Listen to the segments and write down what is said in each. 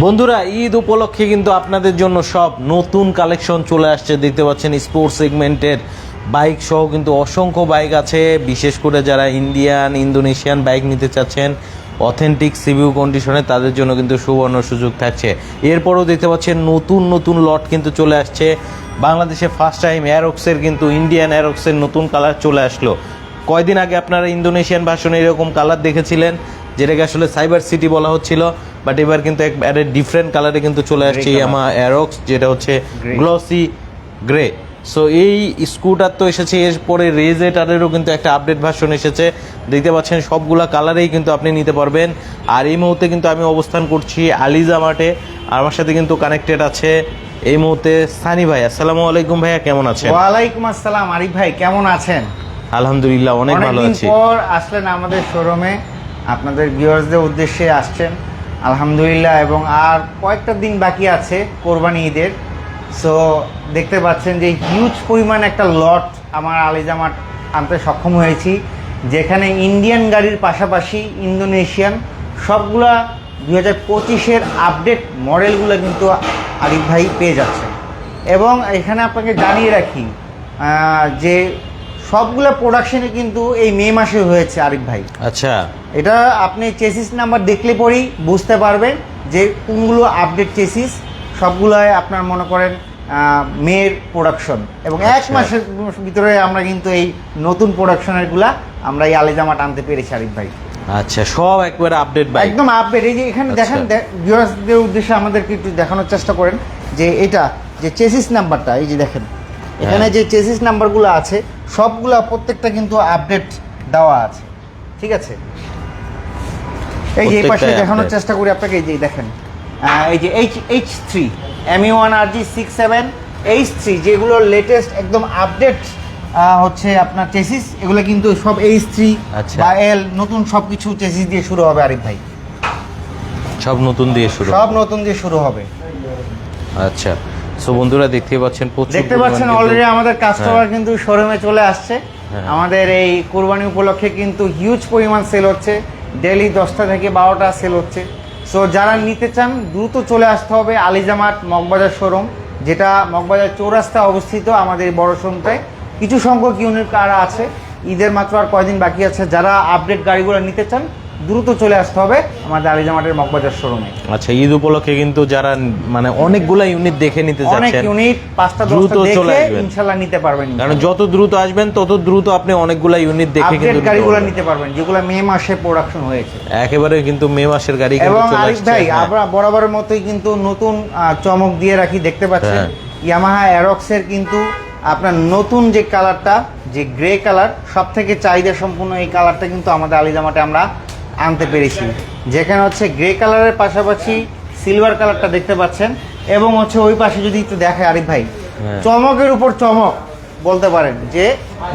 বন্ধুরা, ঈদ উপলক্ষে কিন্তু আপনাদের জন্য সব নতুন কালেকশন চলে আসছে। দেখতে পাচ্ছেন স্পোর্টস সেগমেন্টের বাইক সহ কিন্তু অসংখ্য বাইক আছে। বিশেষ করে যারা ইন্ডিয়ান ইন্দোনেশিয়ান বাইক নিতে চাচ্ছেন অথেন্টিক সিভিউ কন্ডিশনে, তাদের জন্য কিন্তু সুবর্ণ সুযোগ থাকছে। এরপরও দেখতে পাচ্ছেন নতুন নতুন লট কিন্তু চলে আসছে। বাংলাদেশে ফার্স্ট টাইম অ্যারক্সের কিন্তু ইন্ডিয়ান অ্যারক্সের নতুন কালার চলে আসলো। কয়দিন আগে আপনারা ইন্দোনেশিয়ান ভার্সনে এরকম কালার দেখেছিলেন, যেটাকে আসলে সাইবার সিটি বলা হচ্ছিল, বাট এবার কিন্তু একবারে ডিফারেন্ট কালারে কিন্তু চলে আসছে ইয়ামাহা অ্যারক্স, যেটা হচ্ছে গ্লসি গ্রে। সো এই স্কুটার তো এসেছে, এরপরে রেজেটারেরও কিন্তু একটা আপডেট ভার্সন এসেছে। দেখতে পাচ্ছেন সবগুলা কালারেই কিন্তু আপনি নিতে পারবেন। আর এই মুহূর্তে কিন্তু আমি অবস্থান করছি আলিজা মার্টে। আমার সাথে কিন্তু কানেক্টেড আছে এই মুহূর্তে সানি ভাই। আসসালামু আলাইকুম ভাইয়া, কেমন আছেন? ওয়ালাইকুম আসসালাম আরিফ ভাই, কেমন আছেন? আলহামদুলিল্লাহ, অনেক ভালো আছি। অনেকদিন পর আসলেন আমাদের শোরুমে, আপনাদের ভিউয়ার্সদের উদ্দেশ্যে আসছেন আলহামদুলিল্লাহ। এবং আর কয়েকটা দিন বাকি আছে কোরবানি ঈদের। সো দেখতে পাচ্ছেন যে হিউজ পরিমাণ একটা লট আমার আলিজা মার্ট আনতে সক্ষম হয়েছি, যেখানে ইন্ডিয়ান গাড়ির পাশাপাশি ইন্দোনেশিয়ান সবগুলা 2025-এর আপডেট মডেলগুলো কিন্তু আরিফ ভাই পেয়ে যাচ্ছে। এবং এখানে আপনাকে জানিয়ে রাখি যে সবগুলো প্রোডাকশনে কিন্তু এই মে মাসে হয়েছে আরিফ ভাই। আচ্ছা, এটা আপনি চেসিস নাম্বার দেখলে পরেই বুঝতে পারবেন যে কোনগুলো আপডেট চেসিস। সবগুলোয় আপনার মনে করেন মের প্রোডাকশন, এবং এক মাসের ভিতরে আমরা কিন্তু এই নতুন প্রোডাকশনেরগুলা আমরা এই আলিজা মার্ট আনতে পেরেছি আরিফ ভাই। আচ্ছা, সব একবারে আপডেট বাইক, একদম আপডেট। এই যে এখানে দেখেন, ভিউয়ার্সদের উদ্দেশ্যে আমাদেরকে একটু দেখানোর চেষ্টা করেন যে এটা যে চেসিস নাম্বারটা, এই যে দেখেন এখানে যে চেসিস নাম্বারগুলো আছে সবগুলা প্রত্যেকটা কিন্তু আপডেট দেওয়া আছে, ঠিক আছে? এই যে এই পাশে দেখানোর চেষ্টা করি আপনাকে। এই যে দেখেন, এই যে H3 ME1RG67 H3 যেগুলো লেটেস্ট একদম আপডেট হচ্ছে আপনার চেসিস, এগুলো কিন্তু সব H3 বা L নতুন সব কিছু চেসিস দিয়ে শুরু হবে আরিফ ভাই। সব নতুন দিয়ে শুরু, সব নতুন দিয়ে শুরু হবে। আচ্ছা, সো বন্ধুরা দেখতে পাচ্ছেন অলরেডি আমাদের কাস্টমার কিন্তু শোরুমে চলে আসছে। আমাদের এই কুরবানি উপলক্ষে কিন্তু হিউজ পরিমাণ সেল হচ্ছে, ডেইলি 10টা থেকে 12টা সেল হচ্ছে। সো যারা নিতে চান দ্রুত চলে আসতে হবে আলিজা মার্ট মগবাজার শোরুম, যেটা মগবাজার চৌরাস্তা অবস্থিত। আমাদের বড় শোরুমটায় কিছু সংখ্যক ইউনিট কার আছে, ঈদের মাত্র আর কয়দিন বাকি আছে। যারা আপডেট গাড়িগুলো নিতে চান দ্রুত চলে আসতে হবে আমাদের আলিজা মার্টের মগবাজার শোরুমে। আচ্ছা, ঈদ উপলক্ষে কিন্তু যারা মানে অনেকগুলা ইউনিট দেখে নিতে যাচ্ছেন, অনেক ইউনিট 5টা 10টা দেখে ইনশাআল্লাহ নিতে পারবেন। কারণ যত দ্রুত আসবেন তত দ্রুত আপনি অনেকগুলা ইউনিট দেখে কিন্তু গাড়িগুলো নিতে পারবেন, যেগুলো মে মাসে প্রোডাকশন হয়েছে। একেবারে কিন্তু মে মাসের গাড়ি কিন্তু এবং চলে আসছে। আরিফ ভাই, আমরা বরাবরের মতোই কিন্তু নতুন চমক দিয়ে রাখি। দেখতে পাচ্ছেন ইয়ামাহা অ্যারক্সের কিন্তু আপনার নতুন যে কালারটা, যে গ্রে কালার, সবথেকে চাহিদা সম্পূর্ণ এই কালারটা কিন্তু আমাদের আলিজা মার্টে আমরা আনতে পেরেছি। যেখানে হচ্ছে গ্রে কালারের পাশাপাশি সিলভার কালারটা দেখতে পাচ্ছেন, এবং হচ্ছে ওই পাশে যদি একটু দেখে আরিফ ভাই, চমকের উপর চমক বলতে পারেন যে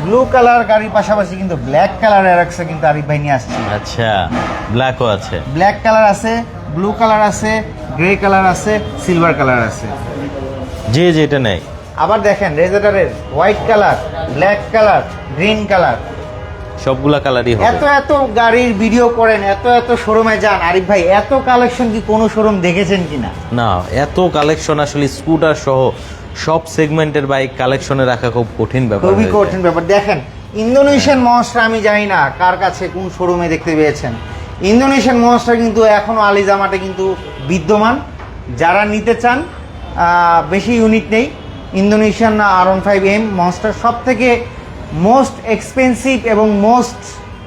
ব্লু কালার গাড়ির পাশাপাশি কিন্তু ব্ল্যাক কালার অ্যারক্স কিন্তু আরিফ ভাই নিয়ে আসছে। আচ্ছা, ব্ল্যাকও আছে, ব্ল্যাক কালার আছে, ব্লু কালার আছে, গ্রে কালার আছে, সিলভার কালার আছে, যে যেটা নেই। আবার দেখেন রেজেটারের white colour, black colour, green colour, সবগুলা কালারই হবে। এত গাড়ির ভিডিও করেন, এত শোরুমে যান আরিফ ভাই, এত কালেকশন কি কোনো শোরুম দেখেছেন কিনা? না, এত কালেকশন আসলে স্কুটার সহ সব সেগমেন্টের বাইক কালেকশনে রাখা খুব কঠিন ব্যাপার, খুবই কঠিন ব্যাপার। দেখেন ইন্দোনেশিয়ান মনস্টার, আমি জানি না কার কাছে কোন শোরুমে দেখতে পেয়েছেন, ইন্দোনেশিয়ান মনস্টার কিন্তু এখনো আলিজা মার্টে কিন্তু বিদ্যমান। যারা নিতে চান, বেশি ইউনিট নেই। ইন্দোনেশিয়ান R15M মনস্টার সব থেকে মোস্ট এক্সপেন্সিভ এবং মোস্ট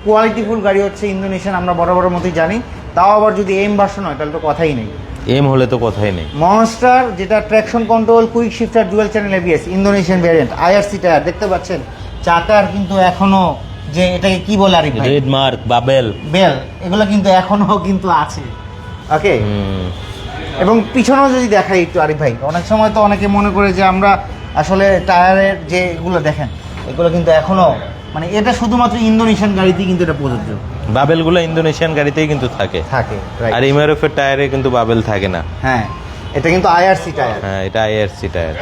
কোয়ালিটিফুল গাড়ি হচ্ছে ইন্দোনেশিয়ান, আমরা বরাবরের মতোই জানি। তাও আবার যদি এম ভার্সন হয় তাহলে তো কথাই নেই, এম হলে তো কথাই নেই। মনস্টার যেটা traction control, quick shifter, dual channel ABS, Indonesian variant, IRC tyre দেখতে পাচ্ছেন। চাকার কিন্তু এখনো যে এটাকে কি বলে আরিফ ভাই, রেড মার্ক, বাবেল, বেল, এগুলো কিন্তু এখনো কিন্তু আছে। ওকে, এবং পিছনেও যদি দেখাই একটু আরিফ ভাই, অনেক সময় তো অনেকে মনে করে যে আমরা আসলে টায়ারের যে এগুলো দেখেন, এগুলো কিন্তু এখনো মানে এটা শুধুমাত্র ইন্দোনেশিয়ান গাড়িতেই কিন্তু এটা প্রযোজ্য। বাবেলগুলো ইন্দোনেশিয়ান গাড়িতেই কিন্তু থাকে, আর MRF এর টায়ারে কিন্তু বাবেল থাকে না। হ্যাঁ, এটা কিন্তু IRC টায়ার। হ্যাঁ, এটা IRC tyre,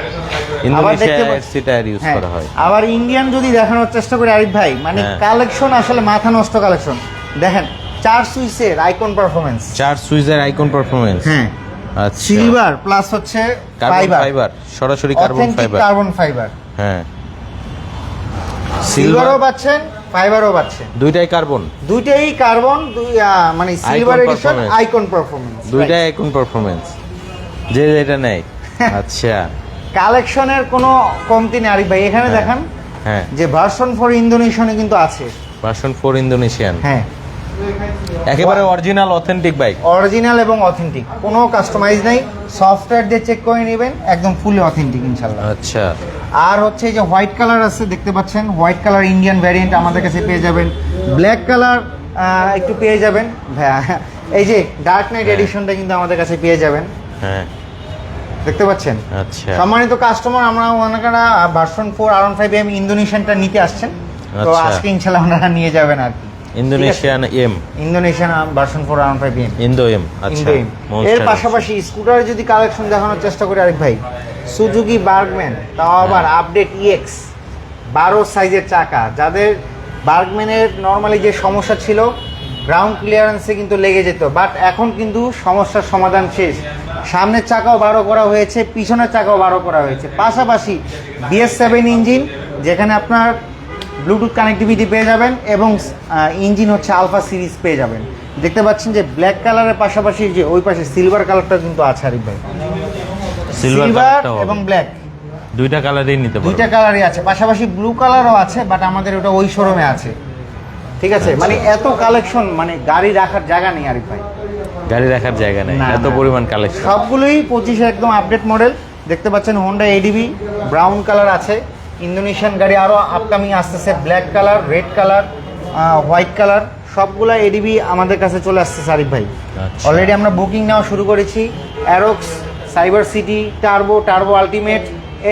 Indonesia IRC tyre use করা হয়। আবার ইন্ডিয়ান যদি দেখানোর চেষ্টা করি আরিফ ভাই, মানে কালেকশন আসলে মাথা নষ্ট কালেকশন। দেখেন 4 সুইচের আইকন পারফরম্যান্স, 4 সুইচের আইকন পারফরম্যান্স। হ্যাঁ আচ্ছা সিলভার প্লাস হচ্ছে কার্বন ফাইবার, সরাসরি কার্বন ফাইবার। কার্বন ফাইবার, হ্যাঁ সিলভারও পাচ্ছেন, ফাইবারও পাচ্ছেন, দুইটাই কার্বন, দুইটাই কার্বন, মানে silver addition performance। Icon performance, দুইটাই আইকন পারফরম্যান্স, যে যেটা নেয়। আচ্ছা কালেকশনের কোনো কমতি নেই আরিফ ভাই। এখানে হ্যাঁ। দেখান হ্যাঁ যে ভার্সন 4 ইন্দোনেশিয়ানে কিন্তু আছে। ভার্সন 4 ইন্দোনেশিয়ান, হ্যাঁ, একেবারে অরিজিনাল অথেন্টিক বাইক। অরিজিনাল এবং অথেন্টিক, কোনো কাস্টমাইজ নাই, সফটওয়্যার দিয়ে চেক করে নেবেন, একদম ফুলি অথেন্টিক ইনশাল্লাহ। আচ্ছা আর হচ্ছে এই যে হোয়াইট কালার আছে দেখতে পাচ্ছেন, হোয়াইট কালার ইন্ডিয়ান ভ্যারিয়েন্ট আমাদের কাছে পেয়ে যাবেন। ব্ল্যাক কালার একটু পেয়ে যাবেন, এই যে ডার্ক নাইট এডিশনটা কিন্তু আমাদের কাছে পেয়ে যাবেন, হ্যাঁ দেখতে পাচ্ছেন। আচ্ছা সম্মানিত কাস্টমার, আমরা ওনারা ভার্সন 4 R15 ইন্দোনেশিয়ানটা নিতে আসছেন, তো আচ্ছা। আজকে ইনশাল্লাহ ওনারা নিয়ে যাবেন আর কি। Indonesian M, Indonesian version 4 R15 Indo M. আচ্ছা এর Monster। পাশাপাশি স্কুটারে যদি কালেকশন দেখানোর চেষ্টা করি আরেক ভাই, সুজুকি বার্গম্যান, তাও আবার আপডেট EX 12 সাইজের চাকা, যাদের বার্গম্যানের নর্মালি যে সমস্যা ছিল গ্রাউন্ড ক্লিয়ারেন্সে কিন্তু লেগে যেত, বাট এখন কিন্তু সমস্যার সমাধান শেষ। সামনের চাকাও 12 করা হয়েছে, পিছনের চাকাও 12 করা হয়েছে, পাশাপাশি BS7 ইঞ্জিন, যেখানে আপনার ব্লুটুথ কানেক্টিভিটি পেয়ে যাবেন এবং ইঞ্জিন হচ্ছে আলফা সিরিজ পেয়ে যাবেন। দেখতে পাচ্ছেন যে ব্ল্যাক কালারের পাশাপাশি যে ওই পাশে সিলভার কালারটা কিন্তু আছে আরিফ ভাই, সিলভার এবং ব্ল্যাক দুইটা কালারই নিতে পারবেন। দুইটা কালারই আছে, পাশাপাশি ব্লু কালারও আছে, বাট আমাদের ওটা ওই শোরুমে আছে। ঠিক আছে, আচ্ছা। মানে এত কালেকশন, মানে গাড়ি রাখার জায়গা নেই আরিফ ভাই, গাড়ি রাখার জায়গা নেই, না, এত না। পরিমাণ কালেকশন। সবগুলোই 25 একদম আপডেট মডেল। দেখতে পাচ্ছেন হোন্ডা ADV ব্রাউন কালার আছে, ইন্দোনেশিয়ান গাড়ি আরও আপকামিং আসতেছে, black colour, red colour, white colour, সবগুলা ADV আমাদের কাছে চলে আসতেছে আরিফ ভাই। আচ্ছা। অলরেডি আমরা বুকিং নেওয়া শুরু করেছি। Aerox, cyber city, turbo ultimate,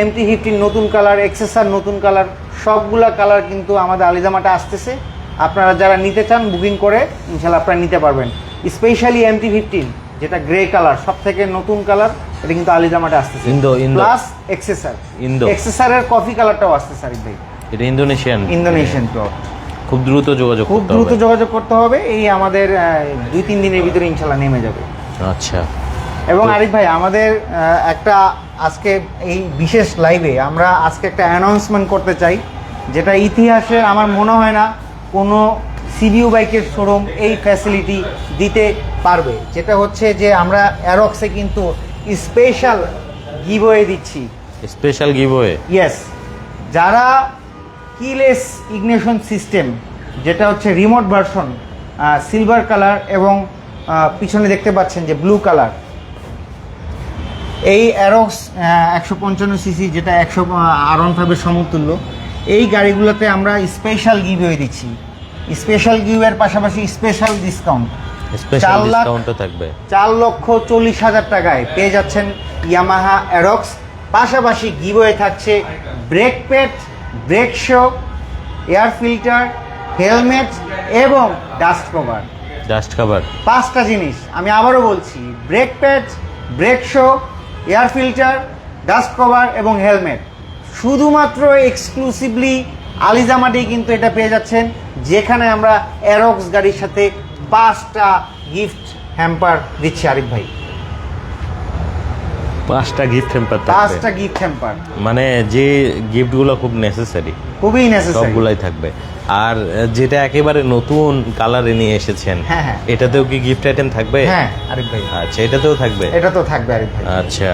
MT-15 নতুন কালার, এক্সেসার নতুন কালার, সবগুলা কালার কিন্তু আমাদের আলিজামাটা আসতেছে। আপনারা যারা নিতে চান বুকিং করে ইনশাল্লাহ আপনারা নিতে পারবেন। স্পেশালি MT-15 যেটা গ্রে কালার, সব থেকে নতুন কালার, এটা কিন্তু আলিজামাটা আসতেছে, ইন্দো প্লাস এক্সেসার, ইন্দো এক্সেসারের কফি কালারটাও আসতেছে আরিফ ভাই, এটা ইন্দোনেশিয়ান প্লট। খুব দ্রুত যোগাযোগ খুব করতে দ্রুত হবে। যোগাযোগ করতে হবে, এই আমাদের 2-3 দিনের ভিতরে ইনশাল্লাহ নেমে যাবে। আচ্ছা এবং আরিফ ভাই আমাদের একটা আজকে এই বিশেষ লাইভে আমরা আজকে একটা অ্যানাউন্সমেন্ট করতে চাই, যেটা ইতিহাসে আমার মনে হয় না কোনো CBU বাইকের শোরুম এই ফ্যাসিলিটি দিতে পারবে। যেটা হচ্ছে যে আমরা অ্যারক্সে কিন্তু স্পেশাল গিভওয়ে দিচ্ছি। স্পেশাল গিভওয়ে, ইয়েস, যারা কিলেস ইগনিশন সিস্টেম, যেটা হচ্ছে রিমোট ভার্সন, সিলভার কালার এবং পিছনে দেখতে পাচ্ছেন যে ব্লু কালার, এই অ্যারক্স 155 সিসি, যেটা 100 R15 সমতুল্য, এই গাড়িগুলোতে আমরা স্পেশাল গিভওয়ে দিচ্ছি। স্পেশাল গিভওয়ের পাশাপাশি স্পেশাল ডিসকাউন্ট, স্পেশাল ডিসকাউন্টও থাকবে। 4,40,000 টাকায় পেয়ে যাচ্ছেন ইয়ামাহা অ্যারক্স। পাশাপাশি গিভওয়ে থাকছে brake pad, break show, air filter, helmet এবং ডাস্ট কভার। ডাস্ট কভার, 5টা জিনিস আমি আবারও বলছি, brake pad, break show, air filter, dust cover এবং হেলমেট। শুধুমাত্র এক্সক্লুসিভলি আলিজামাতেই কিন্তু এটা পেয়ে যাচ্ছেন, যেখানে আমরা অ্যারক্স গাড়ির সাথে 5টা গিফট হ্যাম্পার দিচ্ছি আরিফ ভাই। 5টা গিফট হ্যাম্পার থাকবে, 5টা গিফট হ্যাম্পার, মানে যে গিফটগুলো খুব নেসেসারি খুবই নেসেসারি, সবগুলাই থাকবে। আর যেটা একেবারে নতুন কালারে নিয়ে এসেছেন, হ্যাঁ, হ্যাঁ। এটাতেও কি গিফট আইটেম থাকবে? হ্যাঁ আরিফ ভাই, আচ্ছা, এটাতেও থাকবে। এটা তো থাকবে আরিফ ভাই। আচ্ছা,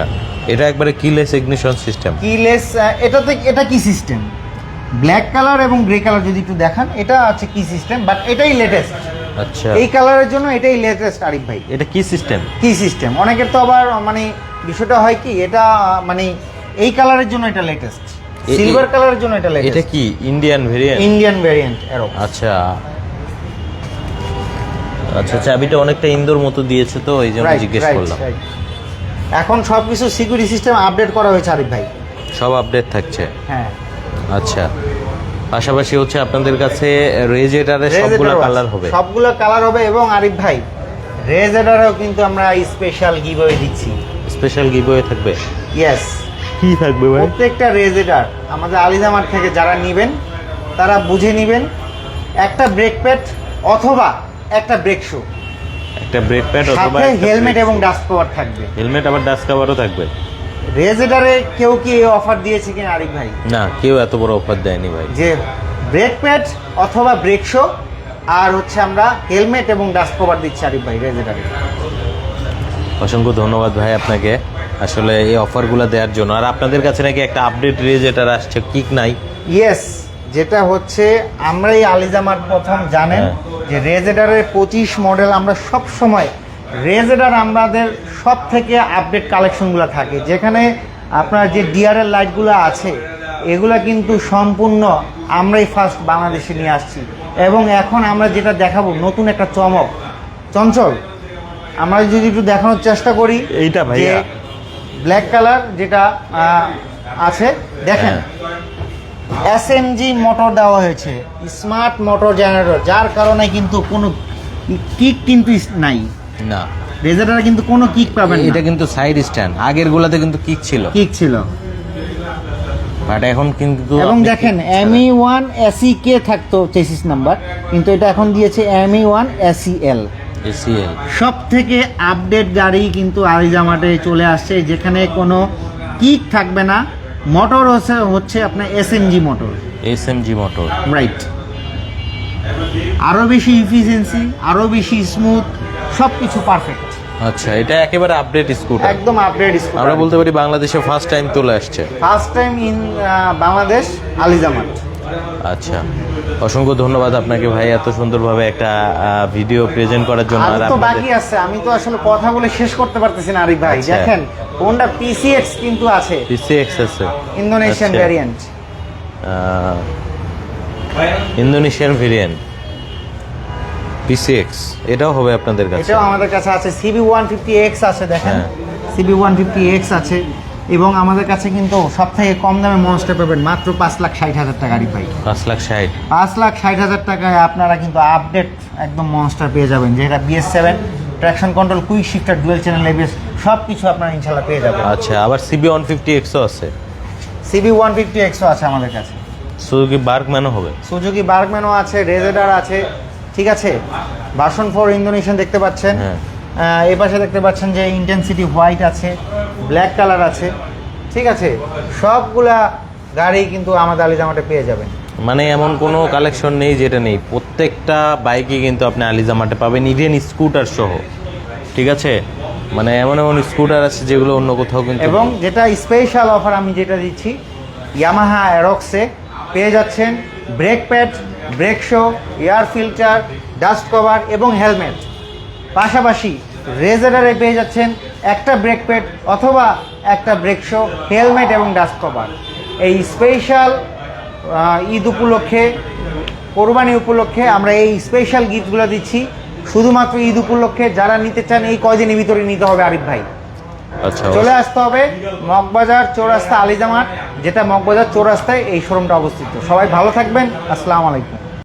এটা একবারে কিলেস ইগনিশন সিস্টেম। কিলেস, এটা কি সিস্টেম, ব্ল্যাক কালার এবং গ্রে কালার যদি একটু দেখান, এটা আছে কি সিস্টেম, বাট এটাই লেটেস্ট। আচ্ছা, এই কালারের জন্য এটাই লেটেস্ট আরিফ ভাই। এটা কি সিস্টেম? কি সিস্টেম, অনেকের তো আবার মানে বিষয়টা হয় কি, এটা মানে এই কালারের জন্য এটা লেটেস্ট, সিলভার কালারের জন্য এটা এটা লেটেস্ট। কি ইন্ডিয়ান ভেরিয়েন্ট? ইন্ডিয়ান ভেরিয়েন্ট এরো। আচ্ছা আচ্ছা, চাবিটা অনেকটা ইন্দোর মতো দিয়েছে, তো এই জন্য জিজ্ঞেস করলাম। এখন সবকিছু সিকিউরিটি সিস্টেম আপডেট করা হয়েছে আরিফ ভাই, সব আপডেট থাকছে। হ্যাঁ। আচ্ছা, পাশাপাশি হচ্ছে আপনাদের কাছে রেজেটারের সবগুলো কালার হবে? সবগুলো কালার হবে, এবং আরিফ ভাই রেজেটারেও কিন্তু আমরা স্পেশাল গিভওয়ে দিচ্ছি। স্পেশাল গিভওয়ে থাকবে? ইয়েস। কি থাকবে ভাই? প্রত্যেকটা রেজেটার আমাদের আলিজামার থেকে যারা নেবেন তারা বুঝে নেবেন, একটা ব্রেক প্যাড অথবা একটা ব্রেক শো, একটা ব্রেক প্যাড অথবা সাথে হেলমেট এবং ডাস্ট কভার থাকবে। হেলমেট আবার ডাস্ট কভারও থাকবে। রেজেডারে কেউ কি এই অফার দিয়েছে কিনা আরিফ ভাই? না, কেউ এত বড় অফার দেয়নি ভাই। যে ব্রেক প্যাড অথবা ব্রেক শো আর হচ্ছে আমরা হেলমেট এবং ডাস্ট কভার দিচ্ছি আরিফ ভাই রেজেডারে। অসংখ্য ধন্যবাদ ভাই আপনাকে আসলে এই অফারগুলো দেওয়ার জন্য। আর আপনাদের কাছে নাকি একটা আপডেট রেজেটার আসছে, কিক নাই? ইয়েস, যেটা হচ্ছে আমরা এই আলিজামার প্রথম জানেন যে রেজেডারের 25 মডেল আমরা সব সময় রেজেডার আমাদের সব থেকে আপডেট কালেকশনগুলো থাকে, যেখানে আপনার যে ডিআরএল লাইটগুলো আছে এগুলা কিন্তু সম্পূর্ণ আমরাই ফার্স্ট বাংলাদেশে নিয়ে আসছি। এবং এখন আমরা যেটা দেখাবো নতুন একটা চমক, চঞ্চল আমরা যদি একটু দেখানোর চেষ্টা করি, এইটা ভাইয়া ব্ল্যাক কালার যেটা আছে দেখেন, এসএমজি মোটর দেওয়া হয়েছে, স্মার্ট মোটর জেনারেটর, যার কারণে কিন্তু কোনো কিক কিন্তু নাই না, রেজেডারে কিন্তু কোনো কিক পাবেন না। এটা কিন্তু সাইড স্ট্যান্ড, আগের গুলাতে কিন্তু কিক ছিল, বাট এখন কিন্তু এবং দেখেন ME1 SEK থাকতো চেসিস নাম্বার, কিন্তু এটা এখন দিয়েছে ME1 SEL। এসিএল সব থেকে আপডেট গাড়ি কিন্তু আলিজামাটে চলে আসছে, যেখানে কোনো কিক থাকবে না। মোটর হচ্ছে আপনার SMG motor, SMG motor, right. আরো বেশি ইফিসিয়েন্সি, আরো বেশি স্মুথ, সবকিছু পারফেক্ট। আচ্ছা, এটা একেবারে আপডেট স্কুটার, একদম আপডেট স্কুটার। আমরা বলতে পারি বাংলাদেশে ফার্স্ট টাইম চলে আসছে, ফার্স্ট টাইম ইন বাংলাদেশ আলিজামাট। আচ্ছা, অসংখ্য ধন্যবাদ আপনাকে ভাই এত সুন্দরভাবে একটা ভিডিও প্রেজেন্ট করার জন্য। আর তো বাকি আছে, আমি তো আসলে কথা বলে শেষ করতে পারতেছি না আরিফ ভাই। আচ্ছা। দেখেন হোন্ডা PCX কিন্তু আছে, PCX আছে, ইন্দোনেশিয়ান আচ্ছা। ভ্যারিয়েন্ট, ইন্দোনেশিয়ান ভেরিয়েন্ট PCX, এটাও হবে আপনাদের কাছে? এটাও আমাদের কাছে আছে। CB150X আছে, দেখেন হ্যাঁ। CB150X আছে। এবং আমাদের কাছে কিন্তু সব থেকে কম দামে মনস্টার পাবেন মাত্র 5,60,000 টাকা আরিফ ভাই। 5,60,000 5,60,000 টাকায় আপনারা কিন্তু আপডেট একদম মনস্টার পেয়ে যাবেন, যেটা BS7 traction control, quick shifter, dual channel ABS সব কিছু আপনারা ইনশাল্লাহ পেয়ে যাবেন। আচ্ছা, আবার CB150X ও আছে, CB150X ও আছে আমাদের কাছে। সুজুকি বার্গম্যানও হবে, সুজুকি বার্গম্যানও আছে, রেজেডার আছে, ঠিক আছে। ভার্সন 4 ইন্দোনেশিয়ান দেখতে পাচ্ছেন, হ্যাঁ। এই পাশে দেখতে পাচ্ছেন যে ইন্টেন্সিটি হোয়াইট আছে, ব্ল্যাক কালার আছে, ঠিক আছে। সবগুলা গাড়ি কিন্তু আমাদের আলিজামাটে পেয়ে যাবেন। মানে এমন কোনো কালেকশন নেই যেটা নেই, প্রত্যেকটা বাইকে কিন্তু আপনি আলিজামাটে পাবেন, ইভেন স্কুটার সহ, ঠিক আছে। মানে এমন এমন স্কুটার আছে যেগুলো অন্য কোথাও কিন্তু এবং যেটা স্পেশাল অফার আমি যেটা দিচ্ছি, ইয়ামাহা অ্যারক্সে পেয়ে যাচ্ছেন brake pad, break show, air filter, dust cover এবং হেলমেট। পাশাপাশি রেজেডারে পেয়ে যাচ্ছেন একটা ব্রেক প্যাড অথবা একটা ব্রেক শো, হেলমেট এবং ডাস্ট কভার। এই স্পেশাল ঈদ উপলক্ষে, কোরবানি উপলক্ষে আমরা এই স্পেশাল গিফটগুলো দিচ্ছি শুধুমাত্র ঈদ উপলক্ষে। যারা নিতে চান এই কয়দিনের ভিতরে নিতে হবে আরিফ ভাই। আচ্ছা, চলে আসতে হবে মগবাজার চৌরাস্তা আলিজামাট, যেটা মগবাজার চৌরাস্তায় এই শোরুমটা অবস্থিত। সবাই ভালো থাকবেন, আসসালামু আলাইকুম।